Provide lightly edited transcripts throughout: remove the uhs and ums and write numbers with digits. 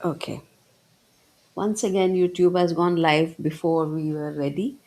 Okay. Once again, YouTube has gone live before we were ready.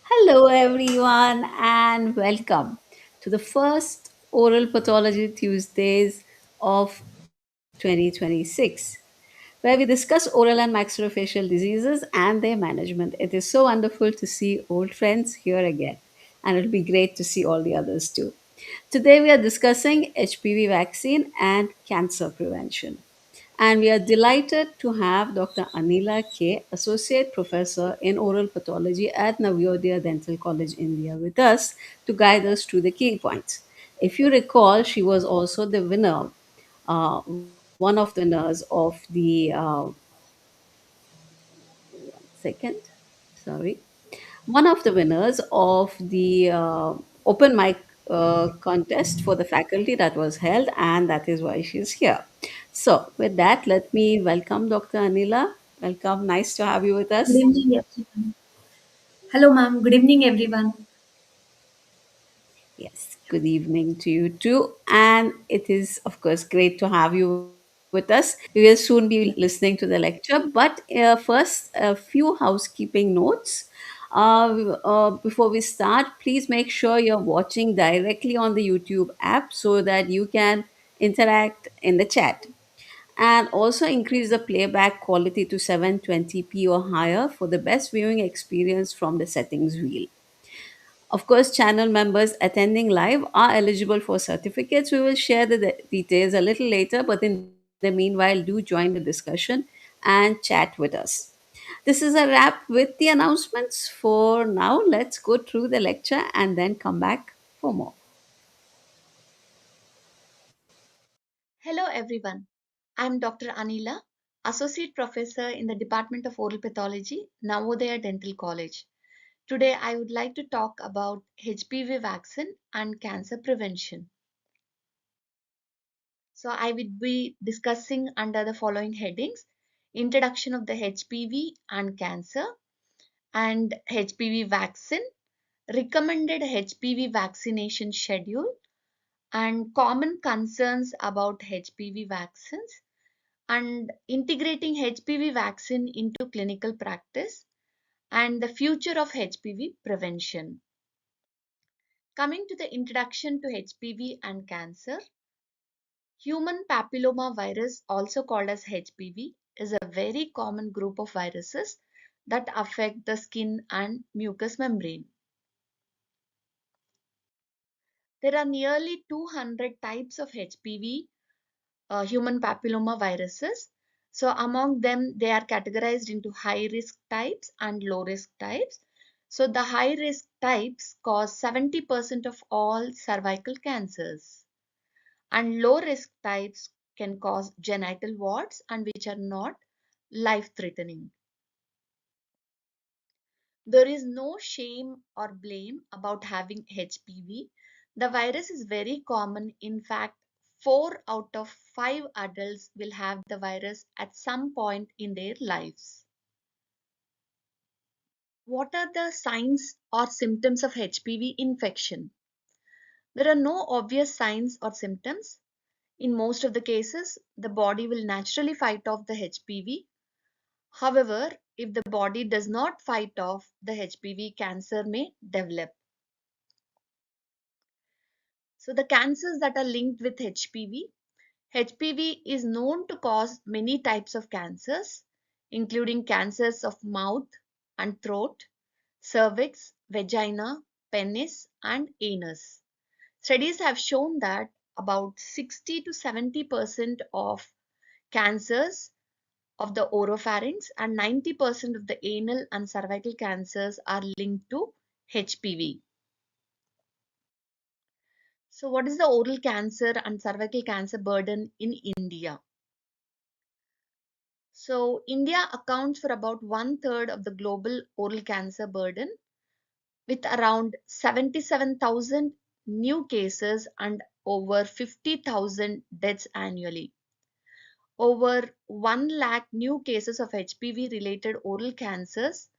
Hello, everyone, and welcome to the first Oral Pathology Tuesdays of 2026, where we discuss oral and maxillofacial diseases and their management. It is so wonderful to see old friends here again, and it'll be great to see all the others too. Today, we are discussing HPV vaccine and cancer prevention. And we are delighted to have Dr. Anila K, Associate Professor in Oral Pathology at Navyodaya Dental College, India, with us to guide us through the key points. If you recall, she was also the winner, uh, one of the winners of the second, sorry, one of the winners of the open mic contest for the faculty that was held, and that is why she's here. So, with that, let me welcome Dr. Anila. Welcome. Nice to have you with Good us. evening, everyone. Hello, ma'am. Good evening, everyone. Yes, good evening to you too. And it is, of course, great to have you with us. We will soon be listening to the lecture, but first, a few housekeeping notes. Before we start, please make sure you're watching directly on the YouTube app so that you can interact in the chat. And also increase the playback quality to 720p or higher for the best viewing experience from the settings wheel. Of course, channel members attending live are eligible for certificates. We will share the details a little later, but in the meanwhile, do join the discussion and chat with us. This is a wrap with the announcements for now. Let's go through the lecture and then come back for more. Hello, everyone. I'm Dr. Anila, Associate Professor in the Department of Oral Pathology, Navodaya Dental College. Today, I would like to talk about HPV vaccine and cancer prevention. So, I will be discussing under the following headings: introduction of the HPV and cancer, and HPV vaccine, recommended HPV vaccination schedule, and common concerns about HPV vaccines, and integrating HPV vaccine into clinical practice, and the future of HPV prevention. Coming to the introduction to HPV and cancer, human papilloma virus, also called as HPV, is a very common group of viruses that affect the skin and mucous membrane. There are nearly 200 types of HPV, human papilloma viruses. So among them, they are categorized into high risk types and low risk types. So the high risk types cause 70% of all cervical cancers, and low risk types can cause genital warts and which are not life threatening. There is no shame or blame about having HPV. The virus is very common. In fact, 4 out of 5 adults will have the virus at some point in their lives. What are the signs or symptoms of HPV infection? There are no obvious signs or symptoms. In most of the cases, the body will naturally fight off the HPV. However, if the body does not fight off the HPV, cancer may develop. So the cancers that are linked with HPV, HPV is known to cause many types of cancers, including cancers of mouth and throat, cervix, vagina, penis, and anus. Studies have shown that about 60 to 70% of cancers of the oropharynx and 90% of the anal and cervical cancers are linked to HPV. So, what is the oral cancer and cervical cancer burden in India? So, India accounts for about one third of the global oral cancer burden, with around 77,000 new cases and over 50,000 deaths annually. Over 1 lakh new cases of HPV related oral cancers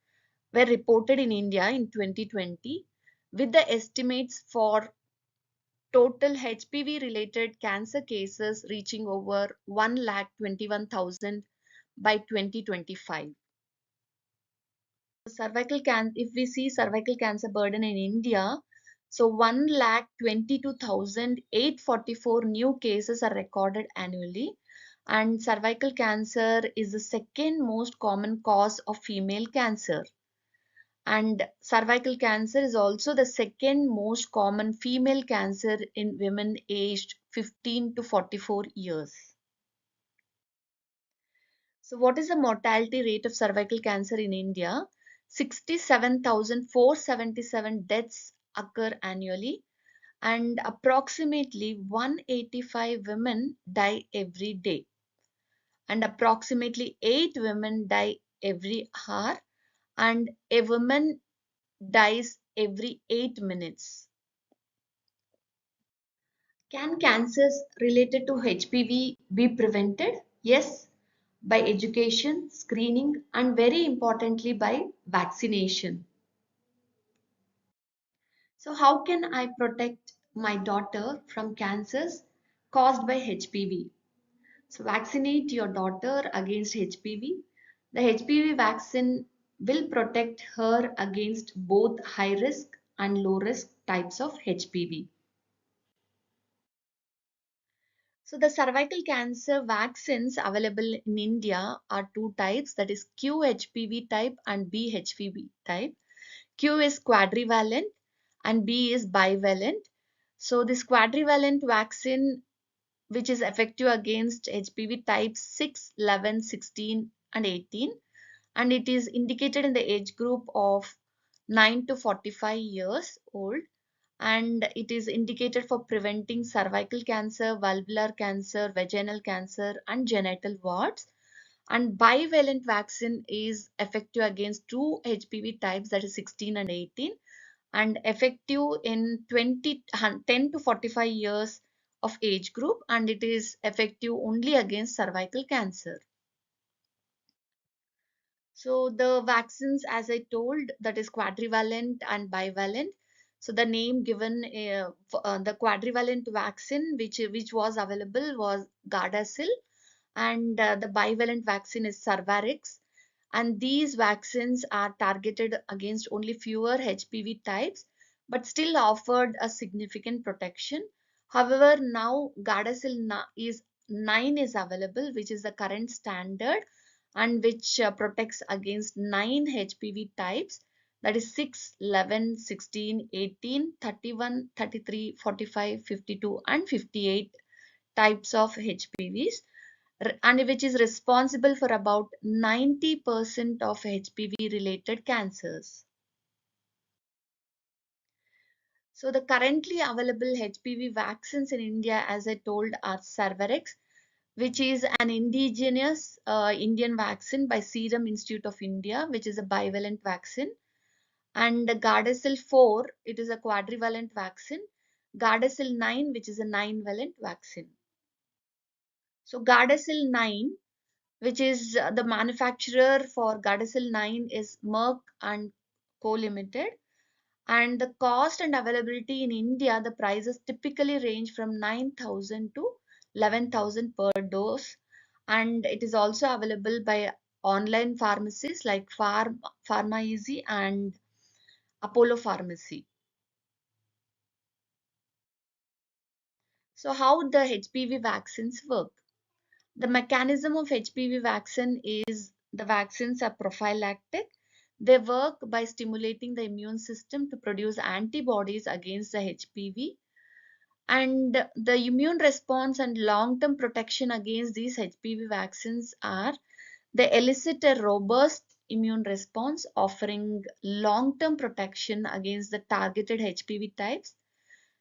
were reported in India in 2020, with the estimates for total HPV related cancer cases reaching over 1,21,000 by 2025. If we see cervical cancer burden in India, so 1,22,844 new cases are recorded annually, and cervical cancer is the second most common cause of female cancer. And cervical cancer is also the second most common female cancer in women aged 15 to 44 years. So, what is the mortality rate of cervical cancer in India? 67,477 deaths occur annually, and approximately 185 women die every day, and approximately 8 women die every hour, and a woman dies every 8 minutes. Can cancers related to HPV be prevented? Yes, by education, screening, and very importantly, by vaccination. So, how can I protect my daughter from cancers caused by HPV? So, vaccinate your daughter against HPV. The HPV vaccine will protect her against both high risk and low risk types of HPV. So the cervical cancer vaccines available in India are two types, that is QHPV type and BHPV type. Q is quadrivalent and B is bivalent. So this quadrivalent vaccine, which is effective against HPV types 6, 11, 16 and 18, and it is indicated in the age group of 9 to 45 years old, and it is indicated for preventing cervical cancer, valvular cancer, vaginal cancer, and genital warts. And bivalent vaccine is effective against two HPV types, that is 16 and 18, and effective in 10 to 45 years of age group, and it is effective only against cervical cancer. So the vaccines, as I told, that is quadrivalent and bivalent. So the name given the quadrivalent vaccine, which was available, was Gardasil, and the bivalent vaccine is Cervarix. And these vaccines are targeted against only fewer HPV types, but still offered a significant protection. However, now Gardasil is 9 is available, which is the current standard, and which protects against 9 HPV types, that is 6, 11, 16, 18, 31, 33, 45, 52, and 58 types of HPVs, and which is responsible for about 90% of HPV related cancers. So the currently available HPV vaccines in India, as I told, are Cervarix, which is an indigenous Indian vaccine by Serum Institute of India, which is a bivalent vaccine. And Gardasil 4, it is a quadrivalent vaccine. Gardasil 9, which is a 9-valent vaccine. So Gardasil 9, which is the manufacturer for Gardasil 9 is Merck and Co Limited. And the cost and availability in India, the prices typically range from 9,000 to 11,000 per dose. And it is also available by online pharmacies like Pharma Easy and Apollo Pharmacy. So how the HPV vaccines work? The mechanism of HPV vaccine is the vaccines are prophylactic. They work by stimulating the immune system to produce antibodies against the HPV, and the immune response and long-term protection against these HPV vaccines are they elicit a robust immune response, offering long term protection against the targeted HPV types.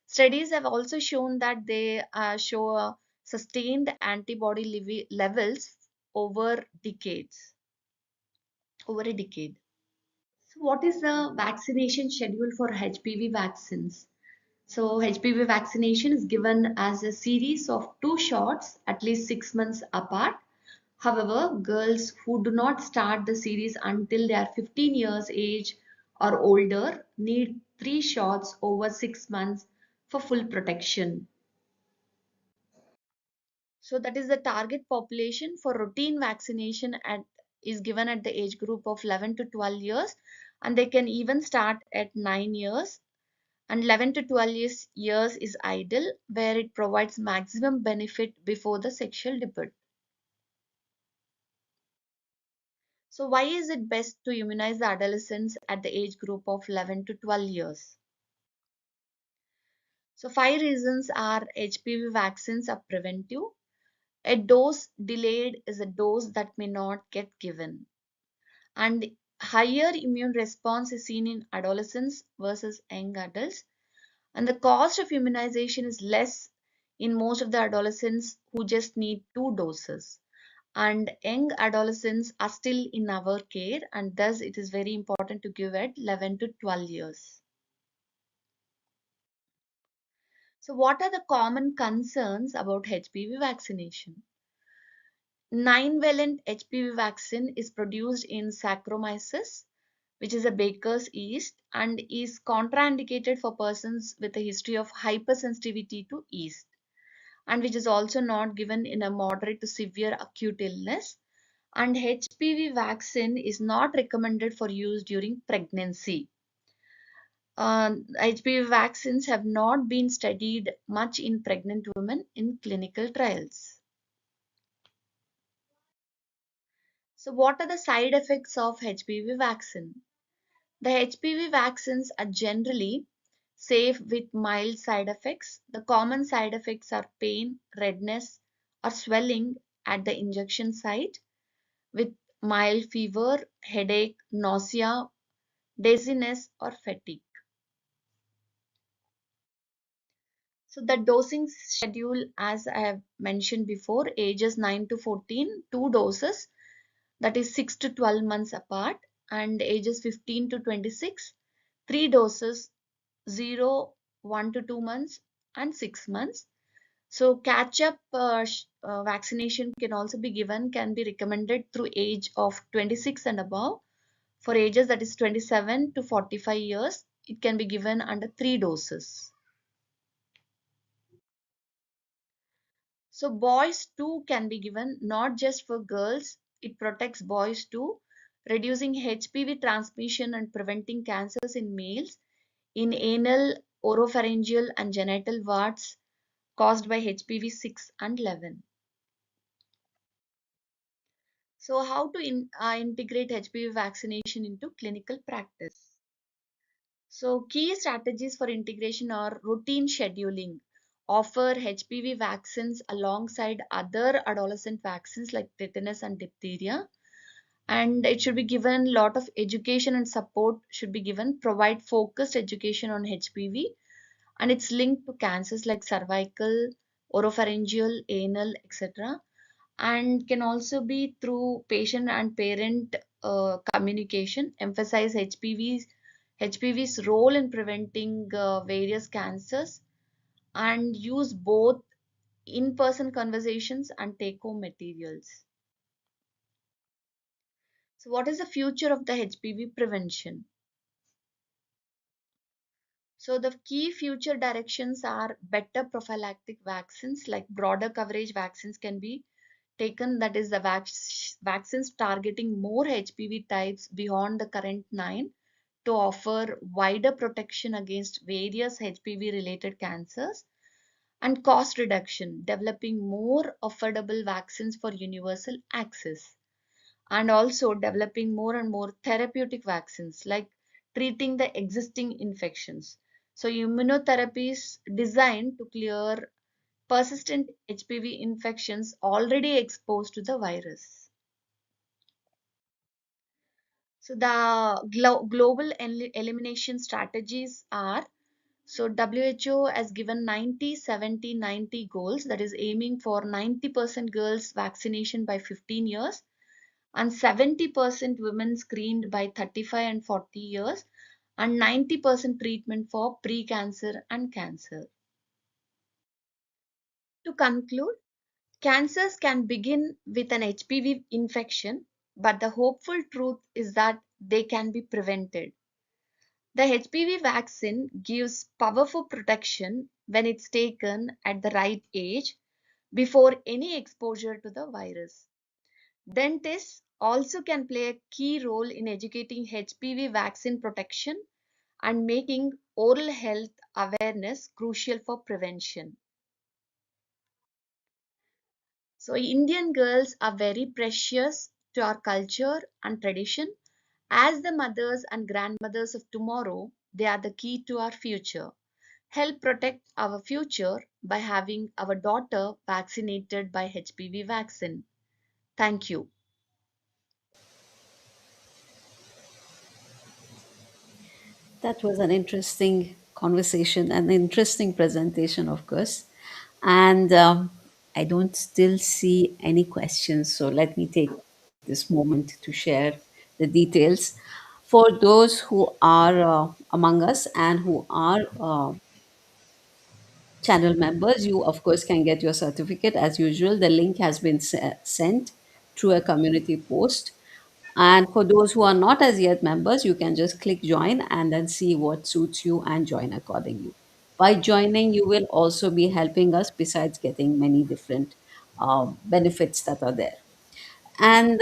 Studies have also shown that they show a sustained antibody levels over decades, over a decade. So, what is the vaccination schedule for HPV vaccines? So, HPV vaccination is given as a series of two shots at least 6 months apart. However, girls who do not start the series until they are 15 years age or older need three shots over 6 months for full protection. So that is the target population for routine vaccination is given at the age group of 11 to 12 years, and they can even start at 9 years, and 11 to 12 years is ideal where it provides maximum benefit before the sexual debut. So why is it best to immunize the adolescents at the age group of 11 to 12 years? So five reasons are: HPV vaccines are preventive. A dose delayed is a dose that may not get given. And higher immune response is seen in adolescents versus young adults. And the cost of immunization is less in most of the adolescents who just need two doses. And young adolescents are still in our care, and thus it is very important to give at 11 to 12 years. So, what are the common concerns about HPV vaccination? 9-valent HPV vaccine is produced in Saccharomyces, which is a baker's yeast, and is contraindicated for persons with a history of hypersensitivity to yeast, and which is also not given in a moderate to severe acute illness. And HPV vaccine is not recommended for use during pregnancy. HPV vaccines have not been studied much in pregnant women in clinical trials. So, what are the side effects of HPV vaccine? The HPV vaccines are generally safe with mild side effects. The common side effects are pain, redness, or swelling at the injection site, with mild fever, headache, nausea, dizziness, or fatigue. So the dosing schedule, as I have mentioned before, ages 9 to 14, two doses, that is 6 to 12 months apart, and ages 15 to 26, three doses, 0, 1 to 2 months, and 6 months. So catch up vaccination can also be given, can be recommended through age of 26 and above. For ages that is 27 to 45 years, it can be given under three doses. So boys too can be given, not just for girls. It protects boys too, reducing HPV transmission and preventing cancers in males in anal, oropharyngeal, and genital warts caused by HPV 6 and 11. So how to integrate HPV vaccination into clinical practice? So key strategies for integration are routine scheduling. Offer HPV vaccines alongside other adolescent vaccines like tetanus and diphtheria. And it should be given lot of education and support should be given. Provide focused education on HPV and it's linked to cancers like cervical, oropharyngeal, anal, etc. And can also be through patient and parent communication. Emphasize HPV's role in preventing various cancers, and use both in-person conversations and take-home materials. So, what is the future of the HPV prevention? So, the key future directions are better prophylactic vaccines, like broader coverage vaccines can be taken, that is the vaccines targeting more HPV types beyond the current 9 to offer wider protection against various HPV related cancers, and cost reduction, developing more affordable vaccines for universal access, and also developing more and more therapeutic vaccines like treating the existing infections. So immunotherapies designed to clear persistent HPV infections already exposed to the virus. So the global elimination strategies are, so WHO has given 90, 70, 90 goals, that is aiming for 90% girls vaccination by 15 years and 70% women screened by 35 and 40 years and 90% treatment for pre-cancer and cancer. To conclude, cancers can begin with an HPV infection, but the hopeful truth is that they can be prevented. The HPV vaccine gives powerful protection when it's taken at the right age before any exposure to the virus. Dentists also can play a key role in educating HPV vaccine protection and making oral health awareness crucial for prevention. So, Indian girls are very precious to our culture and tradition. As the mothers and grandmothers of tomorrow, they are the key to our future. Help protect our future by having our daughter vaccinated by HPV vaccine. Thank you. That was an interesting conversation, an interesting presentation, of course. And I don't still see any questions. So let me take this moment to share the details. For those who are among us and who are channel members, you of course can get your certificate as usual. The link has been sent through a community post. And for those who are not as yet members, you can just click join and then see what suits you and join accordingly. By joining, you will also be helping us besides getting many different benefits that are there. And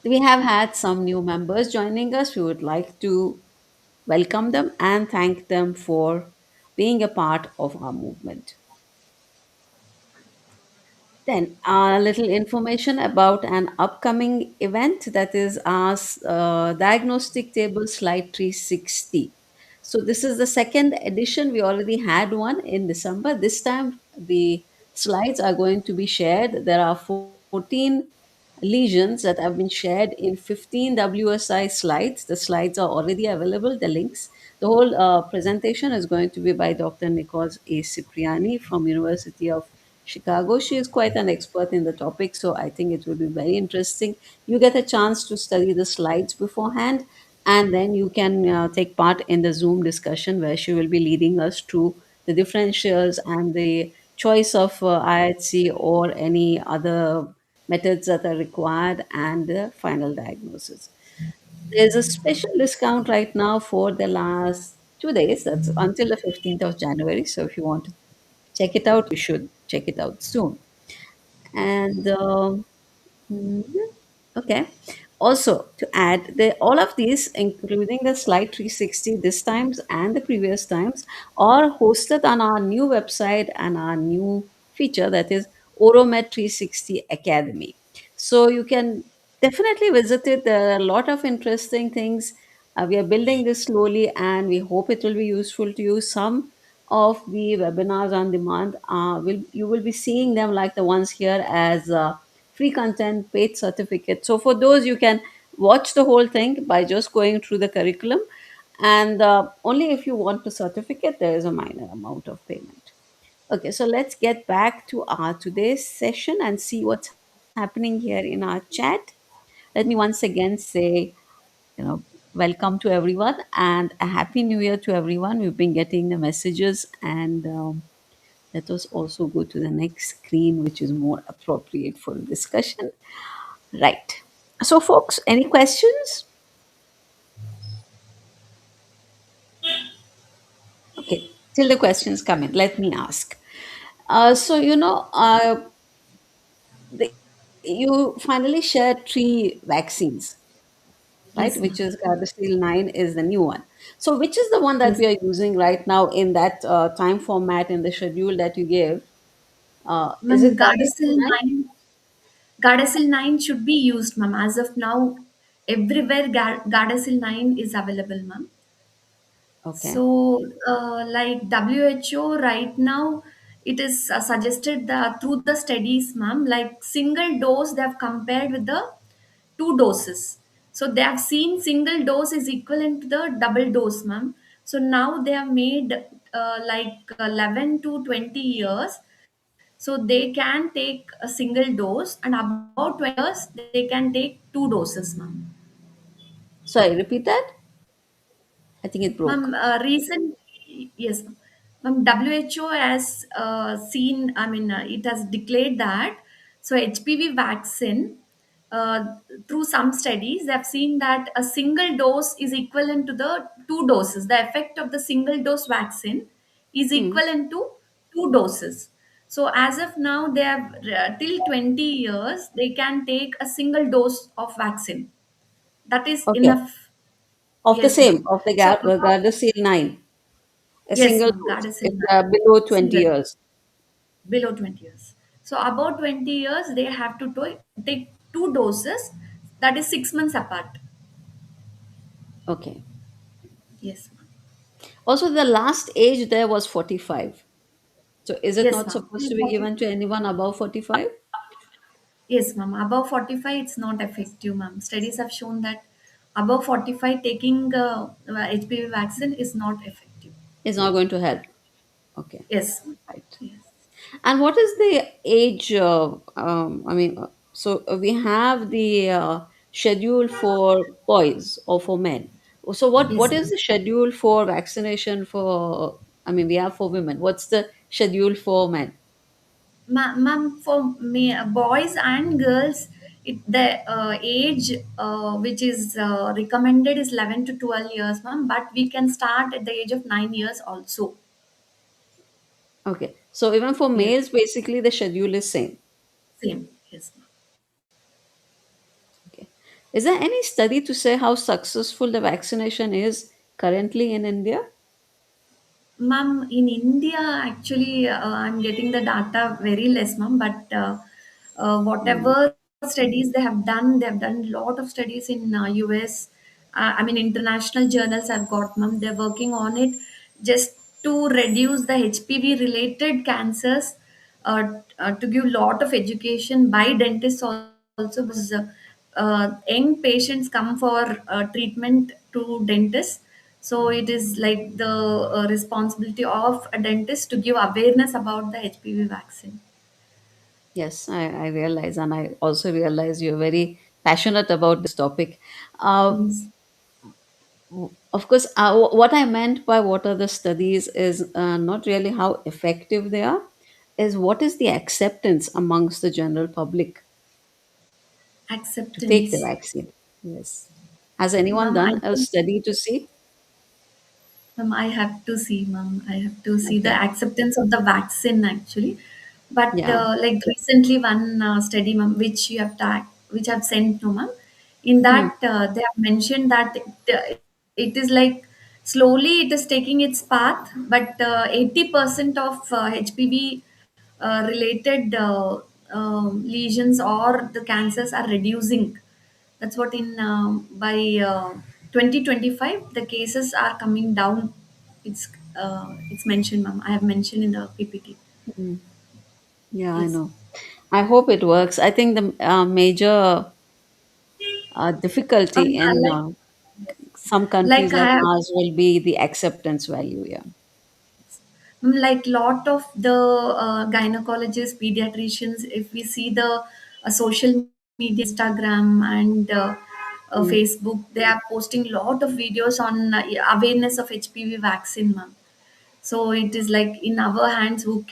we have had some new members joining us. We would like to welcome them and thank them for being a part of our movement. Then, a little information about an upcoming event, that is our diagnostic table slide 360. So, this is the second edition. We already had one in December. This time, the slides are going to be shared. There are 14 lesions that have been shared in 15 WSI slides. The slides are already available, the links. The whole presentation is going to be by Dr. Nikos A. Cipriani from University of Chicago. She is quite an expert in the topic, so I think it will be very interesting. You get a chance to study the slides beforehand, and then you can take part in the Zoom discussion where she will be leading us through the differentials and the choice of IHC or any other methods that are required and the final diagnosis. There's a special discount right now for the last 2 days, that's until the 15th of January. So if you want to check it out, you should check it out soon. And mhm. Okay. Also, to add, all of these, including the Slide 360 this times and the previous times, are hosted on our new website and our new feature, that is Oromed 360 Academy. So you can definitely visit it. There are a lot of interesting things. We are building this slowly and we hope it will be useful to you. Some of the webinars on demand you will be seeing them like the ones here as free content, paid certificate. So for those, you can watch the whole thing by just going through the curriculum, and only if you want the certificate, there is a minor amount of payment. Okay, so let's get back to our today's session and see what's happening here in our chat. Let me once again say, you know, welcome to everyone and a happy new year to everyone. We've been getting the messages, and let us also go to the next screen, which is more appropriate for the discussion. Right. So, folks, any questions? Okay, till the questions come in, let me ask. So, the, you finally shared three vaccines, right? Yes, Which ma'am. is Gardasil 9 is the new one. So, which is the one that Yes. we are using right now in that time format in the schedule that you gave? Is Ma'am, it Gardasil 9? Gardasil 9 should be used, ma'am. As of now, everywhere Gardasil 9 is available, ma'am. Okay. So, like WHO right now, it is suggested that through the studies, ma'am, like single dose they have compared with the two doses. So they have seen single dose is equivalent to the double dose, ma'am. So now they have made like 11 to 20 years. So they can take a single dose, and about 20 years they can take two doses, ma'am. Sorry, repeat that. I think it Ma'am, broke. yes, ma'am. WHO has seen, I mean, it has declared that so HPV vaccine, through some studies, they have seen that a single dose is equivalent to the two doses. The effect of the single dose vaccine is Hmm. equivalent to two doses. So as of now, they have till 20 years they can take a single dose of vaccine. That is Okay. enough. Of the Yes, same, ma'am. of the So Gardasil 9, a yes, single ma'am. dose, Gardasil if they are below 20 single years. below 20 years. So about 20 years, they have to take two doses. That is 6 months apart. Okay. Yes, ma'am. Also, the last age there was 45. So is it Yes, not ma'am. supposed to be given to anyone above 45? Yes, ma'am. Above 45, it's not effective, ma'am. Studies have shown that above 45, taking HPV vaccine is not effective. It's not going to help. Okay. Yes, ma'am. Right. Yes. And what is the age? We have the schedule for boys or for men. So what Yes, is ma'am. the schedule for vaccination for? I mean, we have for women. What's the schedule for men? Ma'am, for me, boys and girls, the age which is recommended is 11 to 12 years, ma'am. But we can start at the age of 9 years also. Okay, so even for Yes, males, basically the schedule is same. same. Yes, ma'am. Okay, is there any study to say how successful the vaccination is currently in India? Ma'am, in India, actually, I'm getting the data very less, ma'am. But Mm. whatever studies they have done a lot of studies in US. I mean, international journals I've got, ma'am. They're working on it just to reduce the HPV related cancers, to give lot of education by dentists also, because young patients come for treatment to dentists. So it is like the responsibility of a dentist to give awareness about the HPV vaccine. Yes, I realize, and I also realize you're very passionate about this topic. Yes. Of course, what I meant by what are the studies is not really how effective they are, is what is the acceptance amongst the general public to take the Acceptance. vaccine. Yes. Has anyone Ma'am, I done a think, study to see? ma'am, I have to see, ma'am. I have to see the Okay. acceptance of the vaccine actually. But Yeah. like recently, one study, ma'am, which you have which I've sent to, ma'am. In Hmm. that, they have mentioned that it is like slowly it is taking its path, but 80% of HPV related lesions or the cancers are reducing. That's what in by 2025 the cases are coming down. It's mentioned, ma'am. I have mentioned in the PPT. Hmm. Yeah, I Yes, know. I hope it works. I think the major difficulty in like some countries like like I have ours will be the acceptance value. Yeah. like lot of the gynecologists, pediatricians, if we see the social media, Instagram and Mm. Facebook, they are posting lot of videos on awareness of HPV vaccine, ma'am. So it is like in our hands who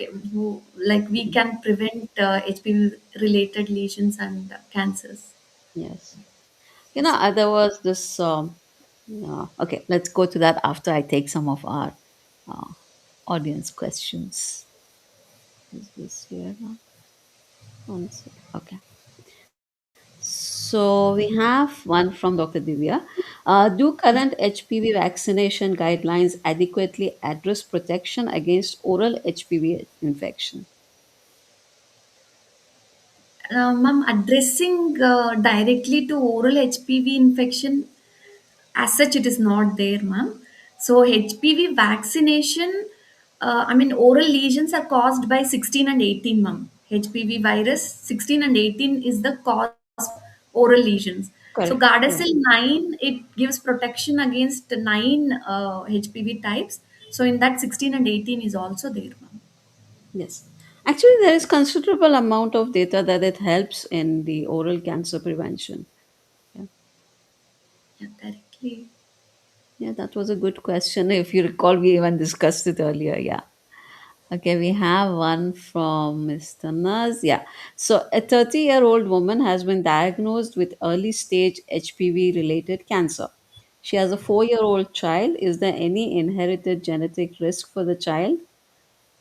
like we can prevent HPV related lesions and cancers. Yes. Yes, There was this. Okay, let's go to that after I take some of our uh, audience questions. Is this here now? One sec. Okay. So we have one from Dr. Divya. Do yes. current HPV vaccination guidelines adequately address protection against oral HPV infection? Ma'am, addressing directly to oral HPV infection, as such, it is not there, ma'am. So HPV vaccination, I mean, oral lesions are caused by 16 and 18, ma'am. HPV virus 16 and 18 is the cause of oral lesions. So Correct. Yeah. Gardasil 9, it gives protection against 9 HPV types. So in that 16 and 18 is also there, ma'am. Yes. Actually, there is considerable amount of data that it helps in the oral cancer prevention. Yeah. Yeah, directly. Yeah, that was a good question. If you recall, we even discussed it earlier. Yeah. Okay, we have one from Mr. Naz. Yeah. So, a 30-year-old woman has been diagnosed with early stage HPV related cancer. She has a 4-year-old child. Is there any inherited genetic risk for the child?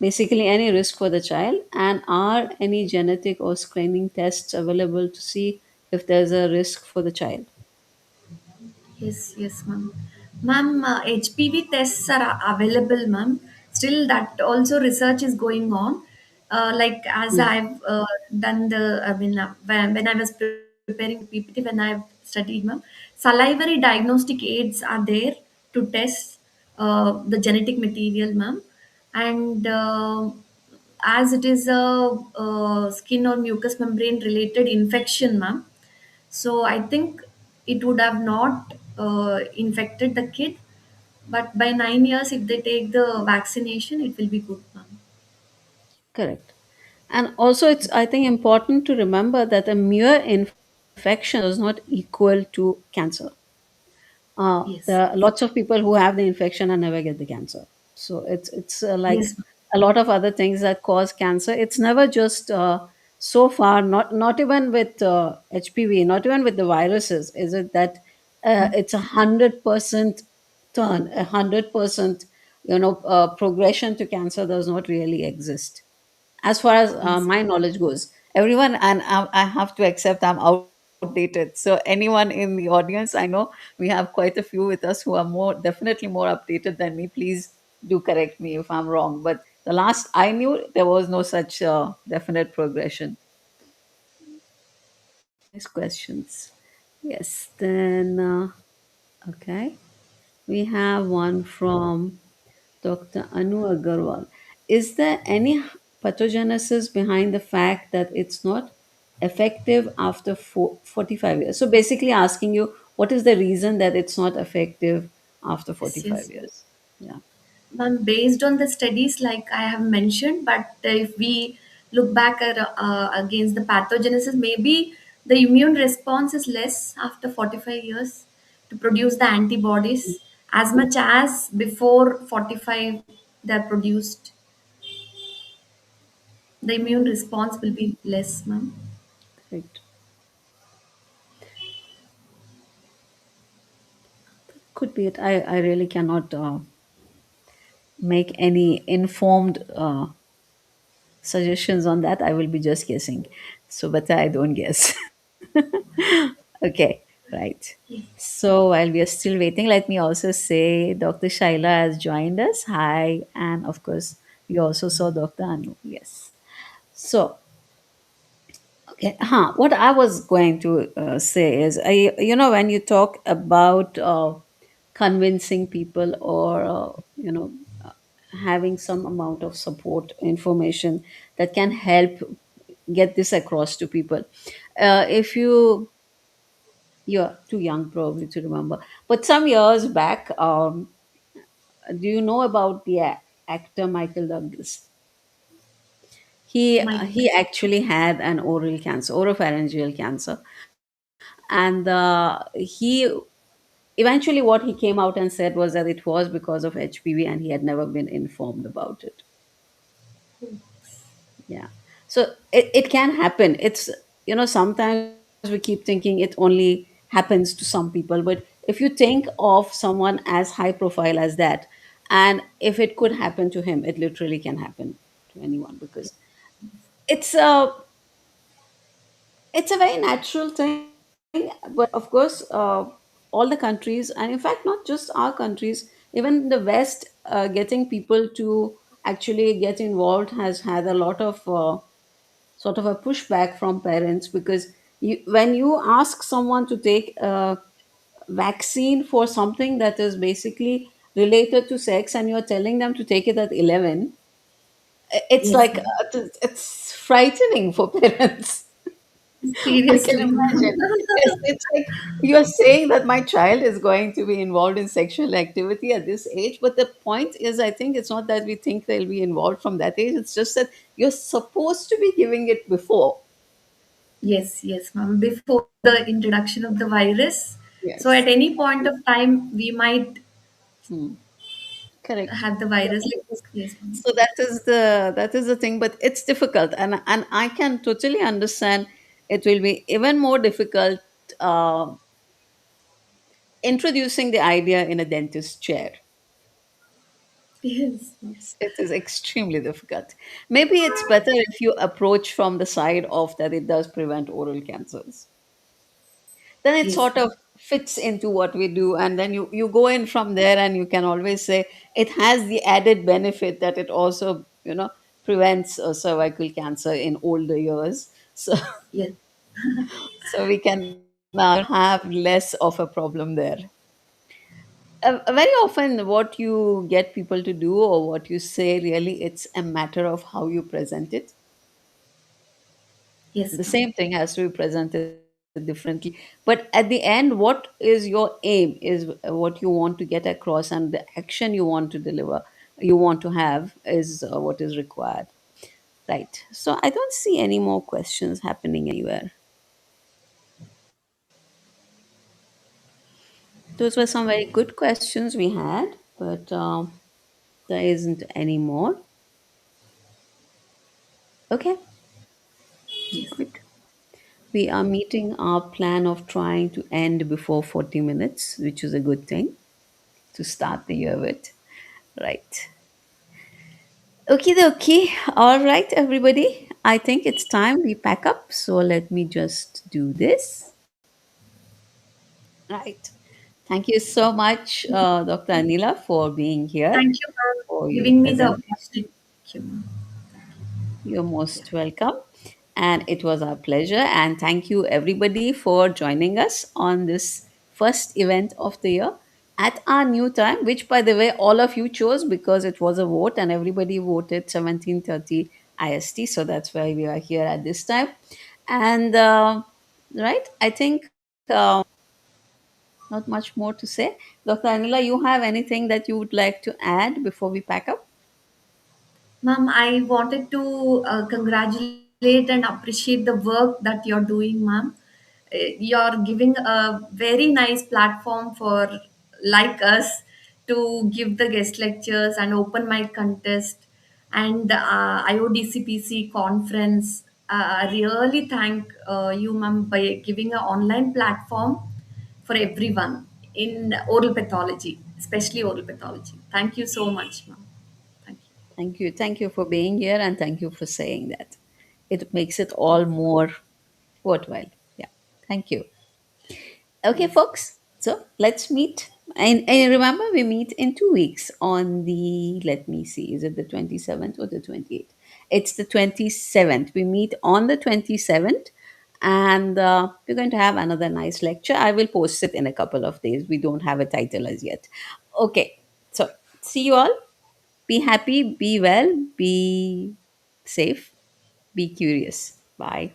Basically, any risk for the child? And are any genetic or screening tests available to see if there's a risk for the child? Yes, yes, ma'am. Ma'am, HPV tests are available, ma'am. Still, that also research is going on. Like as Hmm. I've done the, I mean, when I was preparing the PPT, when I've studied, ma'am, salivary diagnostic aids are there to test the genetic material, ma'am. And as it is a skin or mucous membrane related infection, ma'am, so I think it would have not infected the kid, but by 9 years, if they take the vaccination, it will be good, ma'am. Correct. And also, it's, I think, important to remember that a mere infection does not equal to cancer. Yes, There are lots of people who have the infection and never get the cancer. So it's like yes, ma'am. a lot of other things that cause cancer. It's never just so far. Not even with HPV, not even with the viruses. Is it that it's 100% turn, 100% progression to cancer does not really exist as far as Yes, my knowledge goes. Everyone, and I have to accept I'm outdated. So anyone in the audience, I know we have quite a few with us who are more definitely more updated than me. Please do correct me if I'm wrong. But the last I knew, there was no such definite progression. Nice questions. Yes. Then okay, we have one from Dr. Anu Agarwal. Is there any pathogenesis behind the fact that it's not effective after 45 years? So basically asking you, what is the reason that it's not effective after yes, 45 yes. years? Yeah, Ma'am, based on the studies, like I have mentioned, but if we look back at against the pathogenesis, maybe the immune response is less after 45 years to produce the antibodies as much as before 45 they're produced. The immune response will be less, ma'am. correct. Could be it. I really cannot make any informed suggestions on that. I will be just guessing. So, but I don't guess. Okay, right. Yes, So while we are still waiting, let me also say Dr. Shaila has joined us. Hi. And of course, we also saw Dr. Anu. Yes. So, okay. What I was going to say is, when you talk about convincing people or, having some amount of support information that can help get this across to people. If you're too young probably to remember, but some years back, do you know about the actor Michael Douglas? He Mike. actually had an oral cancer, oropharyngeal cancer, and he eventually what he came out and said was that it was because of HPV, and he had never been informed about it. Yeah. So it can happen. It's, sometimes we keep thinking it only happens to some people. But if you think of someone as high profile as that, and if it could happen to him, it literally can happen to anyone because it's a it's a very natural thing. But of course, all the countries, and in fact, not just our countries, even the West, getting people to actually get involved has had a lot of sort of a pushback from parents because when you ask someone to take a vaccine for something that is basically related to sex and you're telling them to take it at 11, it's Yes, like ma'am. it's frightening for parents. I can Seriously. imagine. Yes, it's like you're saying that my child is going to be involved in sexual activity at this age. But the point is, I think it's not that we think they'll be involved from that age. It's just that you're supposed to be giving it before. Yes, yes, ma'am. Before the introduction of the virus. So Yes. at any point of time, we might Hmm. Correct. have the virus. Yes, ma'am. So that is the thing, but it's difficult, and I can totally understand. It will be even more difficult uh, introducing the idea in a dentist chair. Yes, It is extremely difficult. Maybe it's better if you approach from the side of that it does prevent oral cancers. Then it yes, sort of fits into what we do, and then you go in from there, and you can always say it has the added benefit that it also prevents cervical cancer in older years. So yes. so we can have less of a problem there. Very often what you get people to do or what you say, really it's a matter of how you present it. Yes, The ma'am. same thing has to be presented differently, but at the end, what is your aim is what you want to get across, and the action you want to deliver, you want to have, is what is required. Right. So I don't see any more questions happening anywhere. Those were some very good questions we had, but there isn't any more. Okay, Yes, good. We are meeting our plan of trying to end before 40 minutes, which is a good thing to start the year with. Right. Okay, okay. All right, everybody. I think it's time we pack up. So let me just do this. Right. Thank you so much, Dr. Anila, for being here, thank you for for your giving me the presentation. opportunity. Thank you, ma'am. You're Yeah. most welcome. And it was our pleasure. And thank you, everybody, for joining us on this first event of the year at our new time, which, by the way, all of you chose because it was a vote and everybody voted 17:30 IST. So that's why we are here at this time. And, right, I think not much more to say. Dr. Anila, you have anything that you would like to add before we pack up? Ma'am, I wanted to congratulate and appreciate the work that you're doing, ma'am. You're giving a very nice platform for like us to give the guest lectures and open mic contest and IODCPC conference. I really thank you, ma'am, by giving an online platform for everyone in oral pathology, especially oral pathology. Thank you so much, ma'am. Thank you. Thank you. Thank you for being here and thank you for saying that. It makes it all Yes. more worthwhile. Yeah. Thank you. Okay, Yes. folks. So let's meet. And remember, we meet in 2 weeks on the, let me see, is it the 27th or the 28th? It's the 27th. We meet on the 27th, and we're going to have another nice lecture. I will post it in a couple of days. We don't have a title as yet. Okay. So see you all. Be happy, be well, be safe, be curious. Bye.